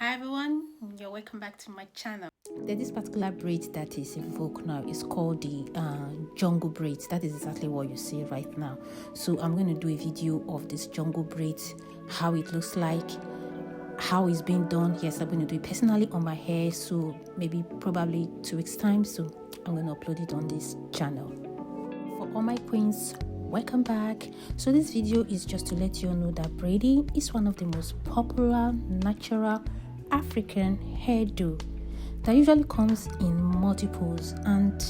Hi everyone, you're welcome back to my channel. This particular braid that is in vogue now is called the jungle braids. That is exactly what you see right now. So I'm going to do a video of this jungle braids, how it looks like, how it's being done. Yes, I'm going to do it personally on my hair, so maybe probably 2 weeks time. So I'm going to upload it on this channel. For all my queens, welcome back. So this video is just to let you all know that braiding is one of the most popular natural African hairdo that usually comes in multiples and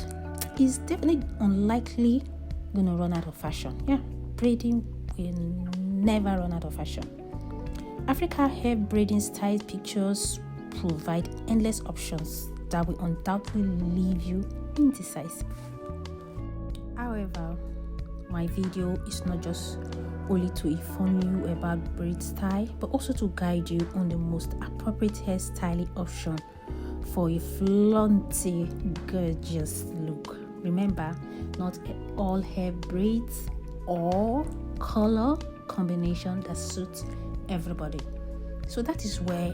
is definitely unlikely gonna run out of fashion. Yeah, braiding will never run out of fashion. Africa hair braiding style pictures provide endless options that will undoubtedly leave you indecisive. However, my video is not just only to inform you about braid style, but also to guide you on the most appropriate hairstyling option for a flaunty, gorgeous look. Remember, not all hair braids or color combination that suits everybody. So that is where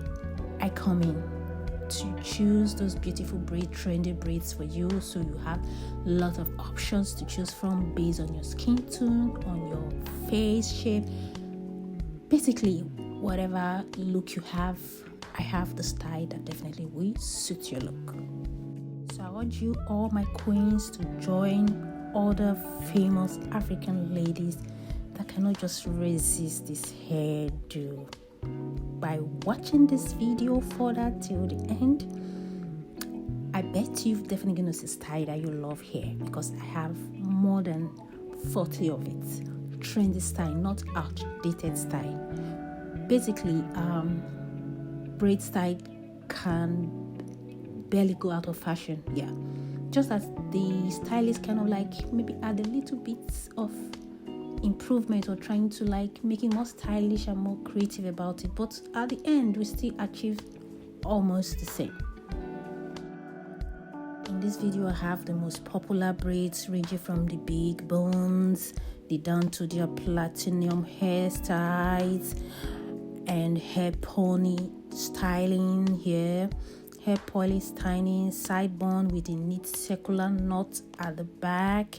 I come in to choose those beautiful trendy braids for you, so you have a lot of options to choose from based on your skin tone, on your face shape, basically whatever look you have. I have the style that definitely will suit your look. So I want you, all my queens, to join other famous African ladies that cannot just resist this hairdo by watching this video further till the end. I bet you're definitely going to see style that you love here, because I have more than 40 of it. Trendy style, not outdated style. Basically, braid style can barely go out of fashion. Yeah, just as the stylist kind of like maybe add a little bits of improvement or trying to like make it more stylish and more creative about it, but at the end we still achieve almost the same. In this video I have the most popular braids ranging from the big bones, the down to their platinum hairstyles and hair pony styling here, hair poly styling, side bun with a neat circular knot at the back.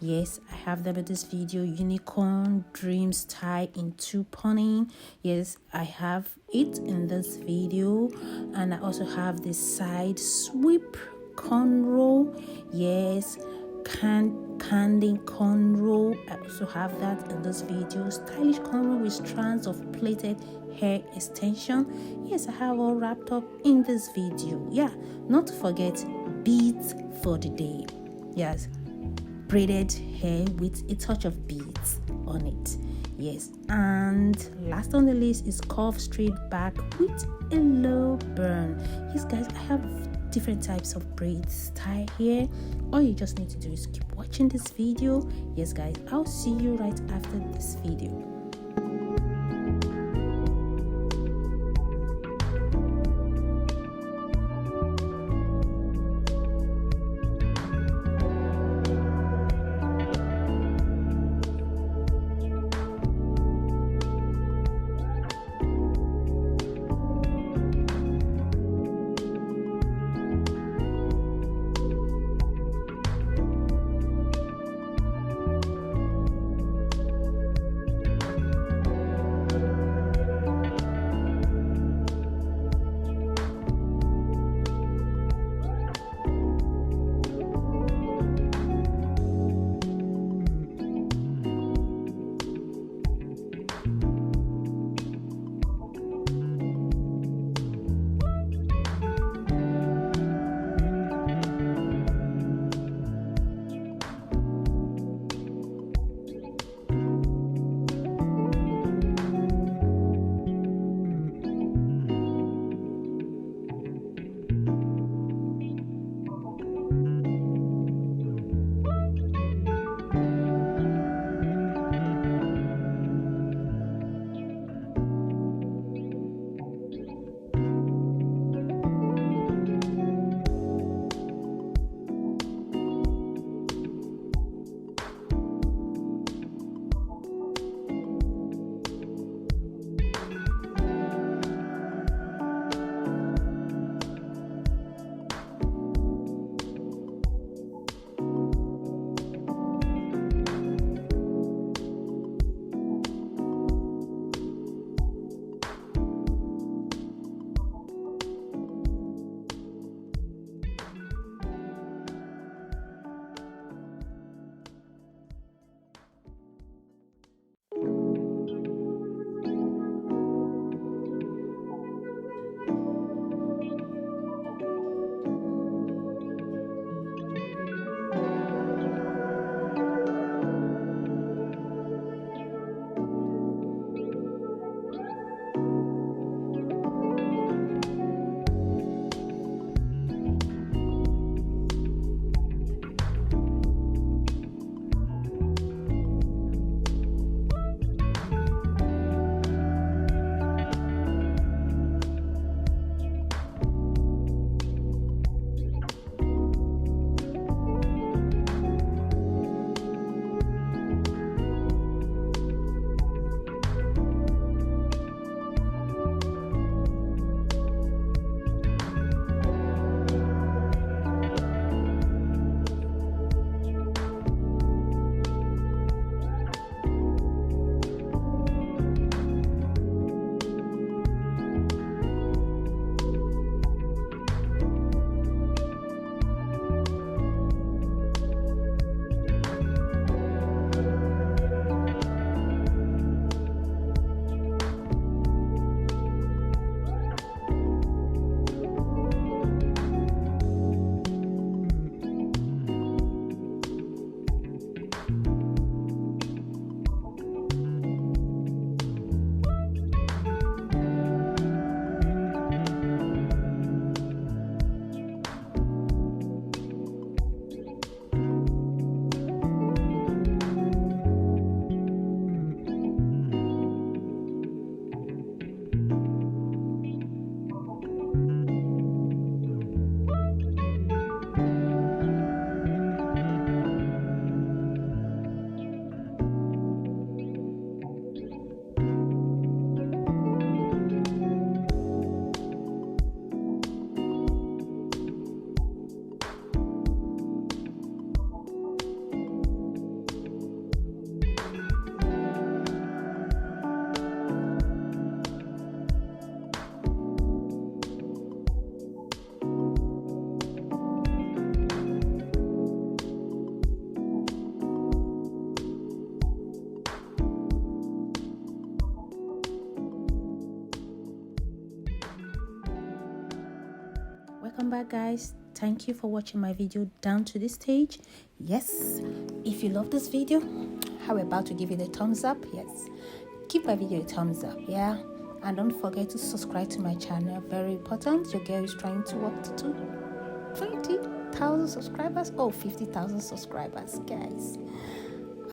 Yes, I have them in this video. Unicorn dream style in 2 pony. Yes, I have it in this video. And I also have the side sweep cornrow. Yes, candy cornrow. I also have that in this video. Stylish cornrow with strands of plaited hair extension. Yes, I have all wrapped up in this video. Yeah, not to forget beads for the day. Yes, braided hair with a touch of beads on it. Yes, and last on the list is curved straight back with a low burn. Yes guys, I have different types of braid style here. All you just need to do is keep watching this video. Yes guys, I'll see you right after this video. welcome back, guys. Thank you for watching my video down to this stage. Yes, if you love this video, how about to give it a thumbs up? Yes, give my video a thumbs up. Yeah, and don't forget to subscribe to my channel. Very important. Your girl is trying to work to 20,000 subscribers. 50,000 subscribers, guys.